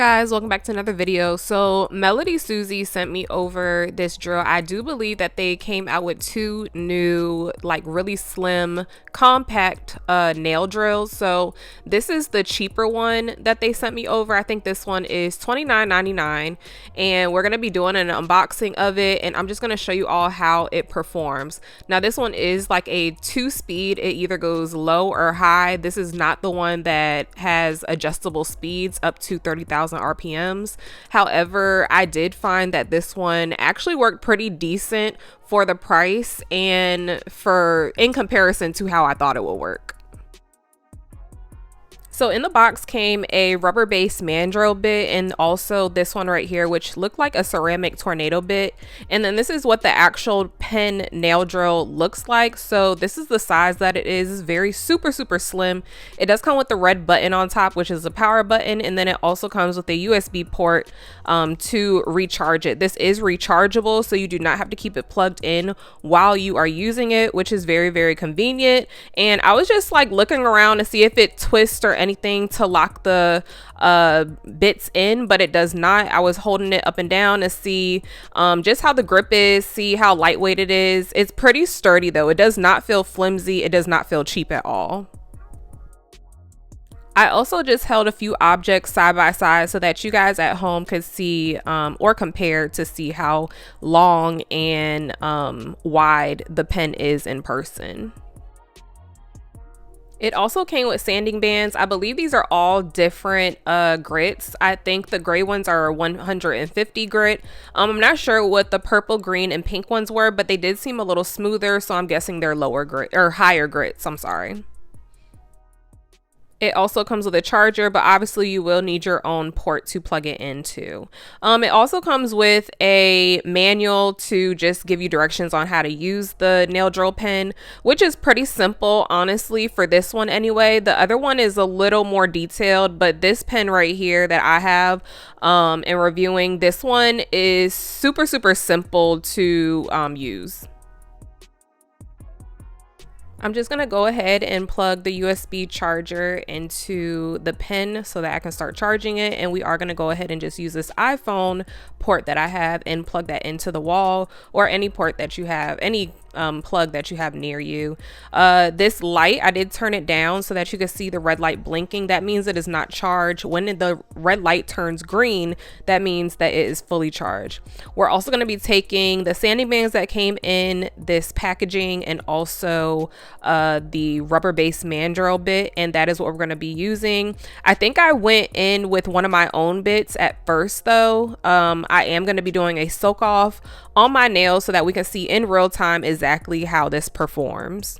guys, welcome back to another video. So Melody Susie sent me over this drill. I do believe that they came out with two new like really slim compact nail drills. So this is the cheaper one that they sent me over. I think this one is $29.99 and we're going to be doing an unboxing of it, and I'm just going to show you all how it performs. Now this one is like a 2-speed. It either goes low or high. This is not the one that has adjustable speeds up to 30,000 RPMs. However, I did find that this one actually worked pretty decent for the price and in comparison to how I thought it would work. So in the box came a rubber-based mandrel bit and also this one right here, which looked like a ceramic tornado bit. And then this is what the actual pen nail drill looks like. So this is the size that it is. It's very super slim. It does come with the red button on top, which is the power button, and then it also comes with a USB port to recharge it. This is rechargeable, so you do not have to keep it plugged in while you are using it, which is very convenient. And I was just like looking around to see if it twists or anything to lock the bits in, but it does not. I was holding it up and down to see just how the grip is, see how lightweight it is. It's pretty sturdy though. It does not feel flimsy. It does not feel cheap at all. I also just held a few objects side by side so that you guys at home could see or compare to see how long and wide the pen is in person. It also came with sanding bands. I believe these are all different grits. I think the gray ones are 150 grit. I'm not sure what the purple, green, and pink ones were, but they did seem a little smoother, so I'm guessing they're lower grit or higher grits. I'm sorry. It also comes with a charger, but obviously you will need your own port to plug it into. It also comes with a manual to just give you directions on how to use the nail drill pen, which is pretty simple, honestly, for this one anyway. The other one is a little more detailed, but this pen right here that I have in reviewing, this one is super simple to use. I'm just going to go ahead and plug the USB charger into the pen so that I can start charging it. And we are going to go ahead and just use this iPhone port that I have and plug that into the wall, or any port that you have, any plug that you have near you. This light, I did turn it down so that you can see the red light blinking. That means it is not charged. When the red light turns green, that means that it is fully charged. We're also going to be taking the sanding bands that came in this packaging and also the rubber-based mandrel bit, and that is what we're going to be using. I think I went in with one of my own bits at first though. I am going to be doing a soak off on my nails so that we can see in real time exactly how this performs.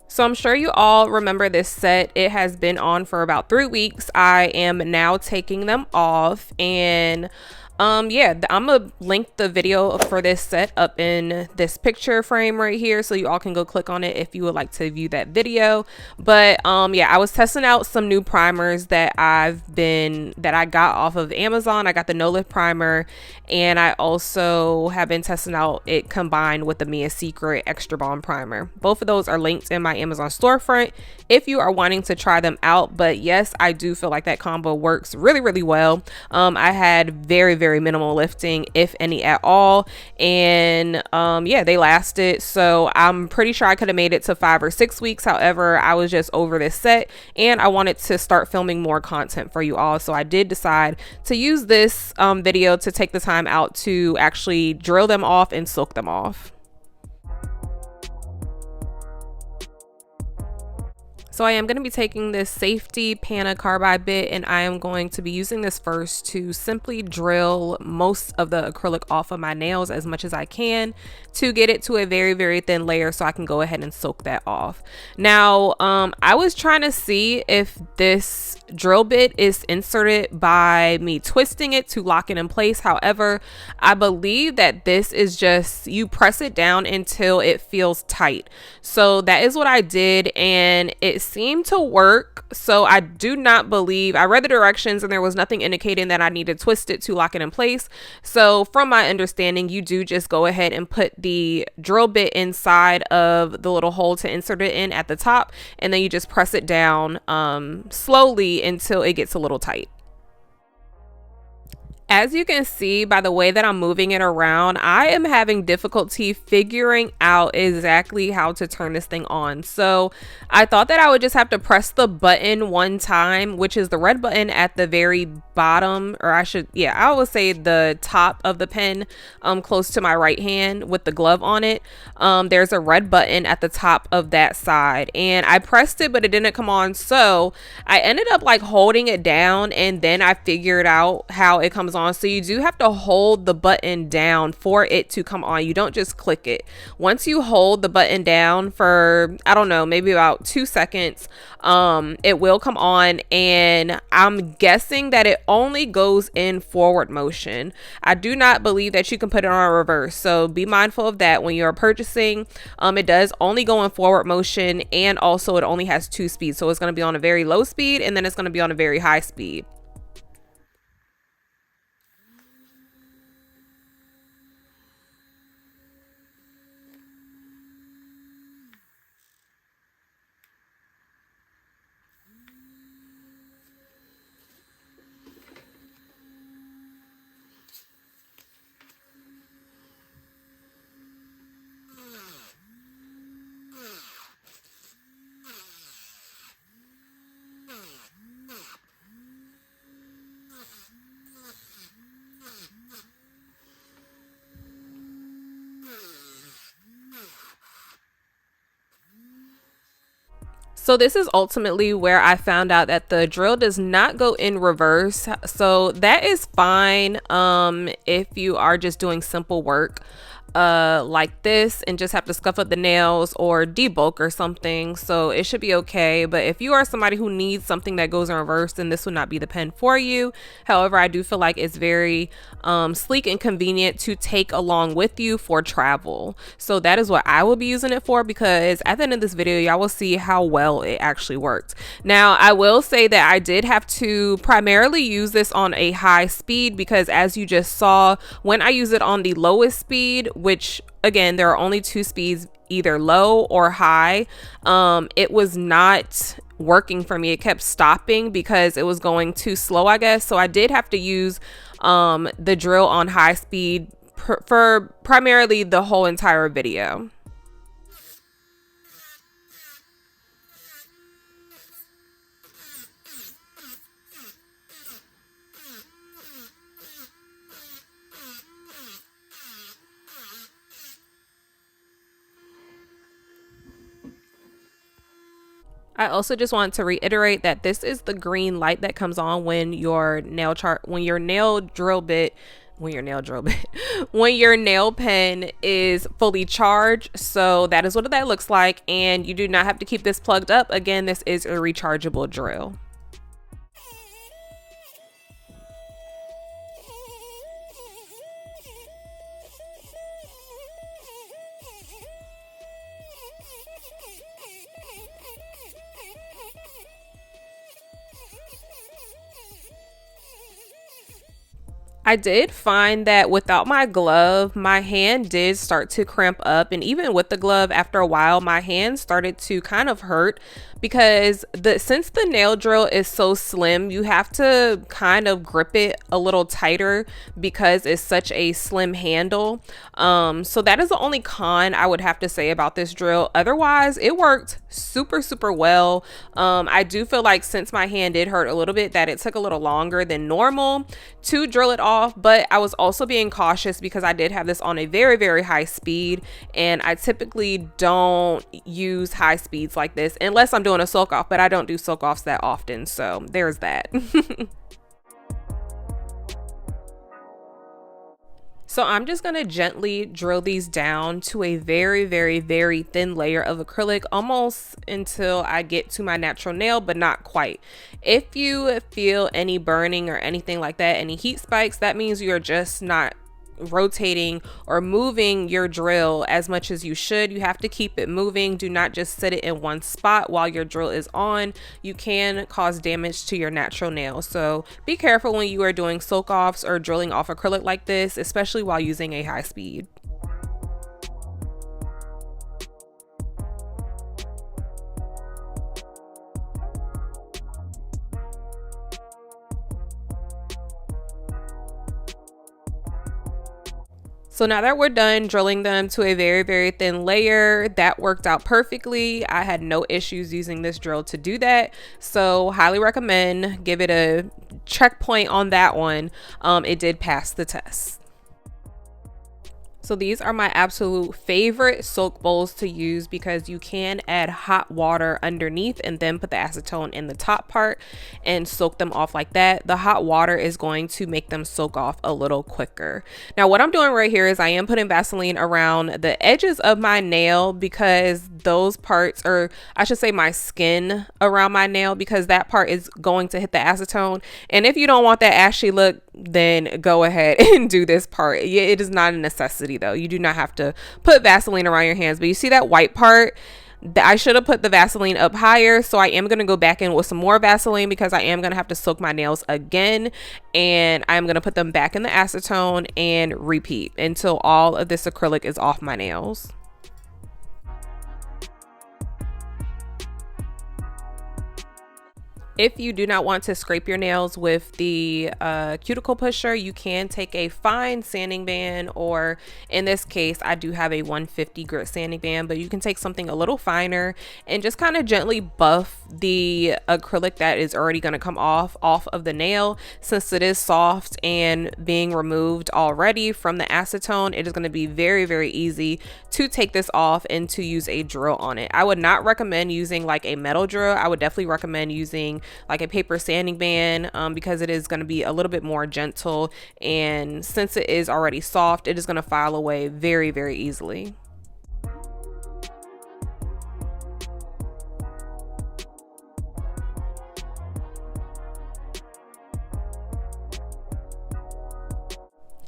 So I'm sure you all remember this set. It has been on for about 3 weeks. I am now taking them off, and yeah, I'm gonna link the video for this set up in this picture frame right here, so you all can go click on it if you would like to view that video. But yeah, I was testing out some new primers that I got off of Amazon. I got the No Lift primer, and I also have been testing out it combined with the Mia Secret Extra Balm primer. Both of those are linked in my Amazon storefront if you are wanting to try them out. But yes, I do feel like that combo works really well. I had very minimal lifting, if any at all, and yeah, they lasted. So I'm pretty sure I could have made it to 5 or 6 weeks. However, I was just over this set and I wanted to start filming more content for you all, so I did decide to use this video to take the time out to actually drill them off and soak them off. So I am going to be taking this Safety Pana carbide bit, and I am going to be using this first to simply drill most of the acrylic off of my nails as much as I can to get it to a very thin layer so I can go ahead and soak that off. Now, I was trying to see if this drill bit is inserted by me twisting it to lock it in place. However, I believe that this is just, you press it down until it feels tight. So that is what I did, and it seemed to work. So I do not believe, I read the directions and there was nothing indicating that I need to twist it to lock it in place. So from my understanding, you do just go ahead and put the drill bit inside of the little hole to insert it in at the top, and then you just press it down slowly until it gets a little tight. As you can see by the way that I'm moving it around, I am having difficulty figuring out exactly how to turn this thing on. So I thought that I would just have to press the button one time, which is the red button at the very bottom, or I would say the top of the pen, close to my right hand with the glove on it. There's a red button at the top of that side, and I pressed it, but it didn't come on. So I ended up like holding it down, and then I figured out how it comes on. So you do have to hold the button down for it to come on. You don't just click it. Once you hold the button down for, I don't know, maybe about 2 seconds, it will come on, and I'm guessing that it only goes in forward motion. I do not believe that you can put it on reverse, so be mindful of that when you're purchasing. It does only go in forward motion, and also it only has 2 speeds, so it's going to be on a very low speed and then it's going to be on a very high speed. So this is ultimately where I found out that the drill does not go in reverse. So that is fine if you are just doing simple work like this and just have to scuff up the nails or debulk or something. So it should be okay. But if you are somebody who needs something that goes in reverse, then this would not be the pen for you. However, I do feel like it's very sleek and convenient to take along with you for travel. So that is what I will be using it for, because at the end of this video, y'all will see how well it actually worked. Now, I will say that I did have to primarily use this on a high speed, because as you just saw, when I use it on the lowest speed, which again, there are only 2 speeds, either low or high, it was not working for me. It kept stopping because it was going too slow, I guess. So I did have to use the drill on high speed for primarily the whole entire video. I also just want to reiterate that this is the green light that comes on when your nail pen is fully charged. So that is what that looks like, and you do not have to keep this plugged up. Again, this is a rechargeable drill. I did find that without my glove, my hand did start to cramp up, and even with the glove, after a while, my hand started to kind of hurt, because since the nail drill is so slim, you have to kind of grip it a little tighter because it's such a slim handle. So that is the only con I would have to say about this drill. Otherwise, it worked super well. I do feel like since my hand did hurt a little bit, that it took a little longer than normal to drill it off, but I was also being cautious because I did have this on a very high speed, and I typically don't use high speeds like this unless I'm doing a soak off, but I don't do soak offs that often, so there's that. So I'm just going to gently drill these down to a very thin layer of acrylic, almost until I get to my natural nail, but not quite. If you feel any burning or anything like that, any heat spikes, that means you're just not rotating or moving your drill as much as you should. You have to keep it moving. Do not just sit it in one spot while your drill is on. You can cause damage to your natural nail. So be careful when you are doing soak offs or drilling off acrylic like this, especially while using a high speed. So now that we're done drilling them to a very, very thin layer, that worked out perfectly. I had no issues using this drill to do that. So highly recommend, give it a checkpoint on that one. It did pass the test. So these are my absolute favorite soak bowls to use because you can add hot water underneath and then put the acetone in the top part and soak them off like that. The hot water is going to make them soak off a little quicker. Now what I'm doing right here is I am putting Vaseline around the edges of my nail because those parts, or I should say my skin around my nail, because that part is going to hit the acetone. And if you don't want that ashy look, then go ahead and do this part. It is not a necessity though. You do not have to put Vaseline around your hands, but you see that white part? I should have put the Vaseline up higher, so I am going to go back in with some more Vaseline because I am going to have to soak my nails again, and I'm going to put them back in the acetone and repeat until all of this acrylic is off my nails. If you do not want to scrape your nails with the cuticle pusher, you can take a fine sanding band, or in this case, I do have a 150 grit sanding band, but you can take something a little finer and just kind of gently buff the acrylic that is already going to come off of the nail. Since it is soft and being removed already from the acetone, it is going to be very, very easy to take this off and to use a drill on it. I would not recommend using like a metal drill. I would definitely recommend using like a paper sanding band because it is going to be a little bit more gentle, and since it is already soft, it is going to file away very, very easily.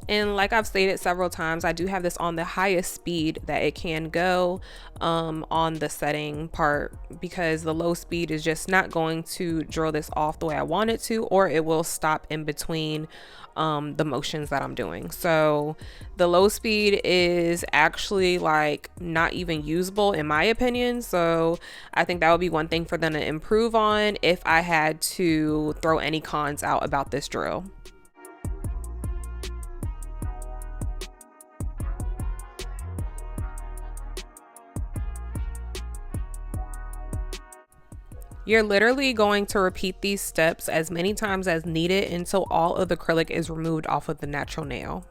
And like I've stated several times, I do have this on the highest speed that it can go on the setting part, because the low speed is just not going to drill this off the way I want it to, or it will stop in between the motions that I'm doing. So the low speed is actually like not even usable in my opinion. So I think that would be one thing for them to improve on if I had to throw any cons out about this drill. You're literally going to repeat these steps as many times as needed until all of the acrylic is removed off of the natural nail.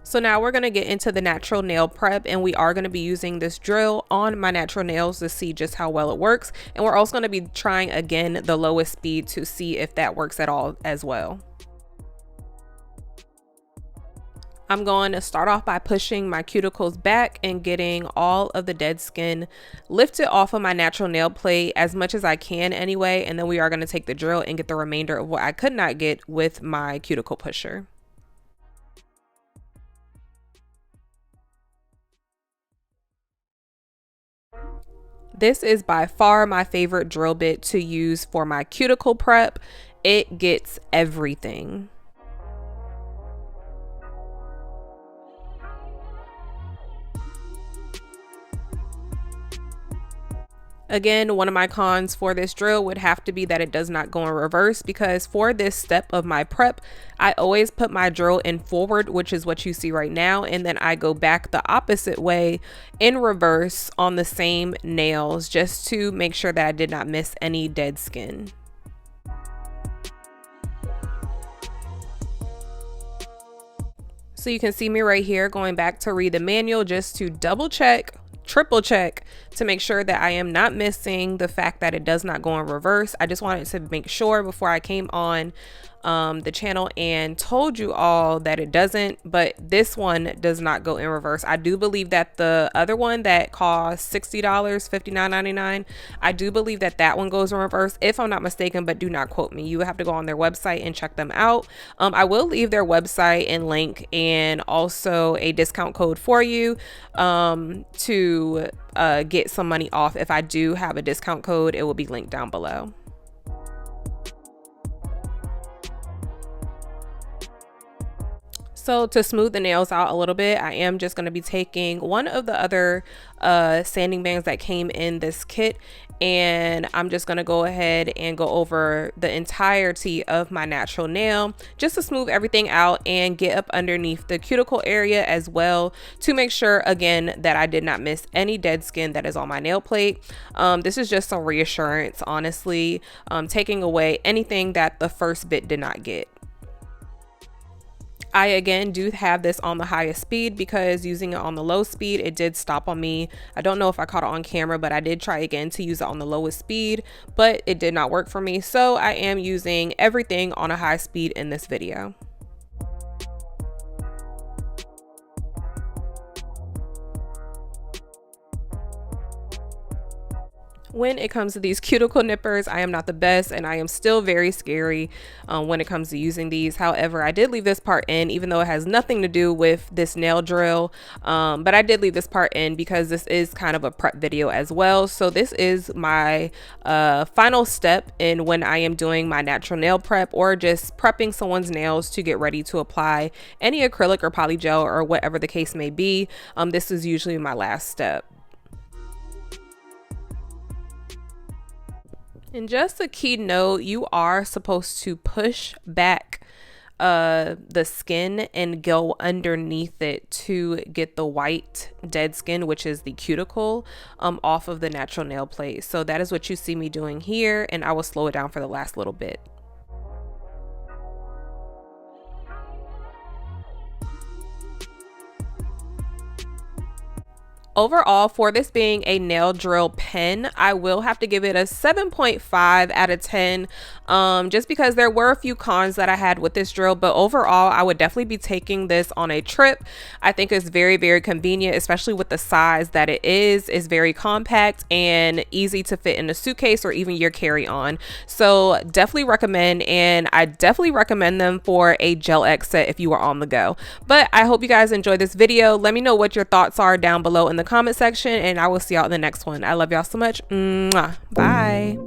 So now we're going to get into the natural nail prep, and we are going to be using this drill on my natural nails to see just how well it works. And we're also going to be trying again the lowest speed to see if that works at all as well. I'm going to start off by pushing my cuticles back and getting all of the dead skin lifted off of my natural nail plate as much as I can anyway. And then we are going to take the drill and get the remainder of what I could not get with my cuticle pusher. This is by far my favorite drill bit to use for my cuticle prep. It gets everything. Again, one of my cons for this drill would have to be that it does not go in reverse, because for this step of my prep, I always put my drill in forward, which is what you see right now, and then I go back the opposite way in reverse on the same nails just to make sure that I did not miss any dead skin. So you can see me right here going back to read the manual just to double check triple check to make sure that I am not missing the fact that it does not go in reverse. I just wanted to make sure before I came on the channel and told you all that it doesn't, but this one does not go in reverse. I do believe that the other one that costs $60, $59.99, I do believe that that one goes in reverse, if I'm not mistaken, but do not quote me. You would have to go on their website and check them out. I will leave their website and link, and also a discount code for you to get some money off. If I do have a discount code, it will be linked down below. So to smooth the nails out a little bit, I am just going to be taking one of the other sanding bands that came in this kit, and I'm just going to go ahead and go over the entirety of my natural nail just to smooth everything out and get up underneath the cuticle area as well, to make sure again that I did not miss any dead skin that is on my nail plate. This is just some reassurance, honestly, taking away anything that the first bit did not get. I again do have this on the highest speed because using it on the low speed, it did stop on me. I don't know if I caught it on camera, but I did try again to use it on the lowest speed, but it did not work for me. So I am using everything on a high speed in this video. When it comes to these cuticle nippers, I am not the best, and I am still very scary when it comes to using these. However, I did leave this part in, even though it has nothing to do with this nail drill, but I did leave this part in because this is kind of a prep video as well. So this is my final step in when I am doing my natural nail prep, or just prepping someone's nails to get ready to apply any acrylic or poly gel or whatever the case may be. This is usually my last step. And just a key note, you are supposed to push back the skin and go underneath it to get the white dead skin, which is the cuticle, off of the natural nail plate. So that is what you see me doing here, and I will slow it down for the last little bit. Overall, for this being a nail drill pen, I will have to give it a 7.5 out of 10, just because there were a few cons that I had with this drill, but overall, I would definitely be taking this on a trip. I think it's very, very convenient, especially with the size that it is. It's very compact and easy to fit in a suitcase or even your carry-on. So definitely recommend, and I definitely recommend them for a Gel X set if you are on the go. But I hope you guys enjoyed this video. Let me know what your thoughts are down below in the comment section, and I will see y'all in the next one. I love y'all so much. Mwah. Bye.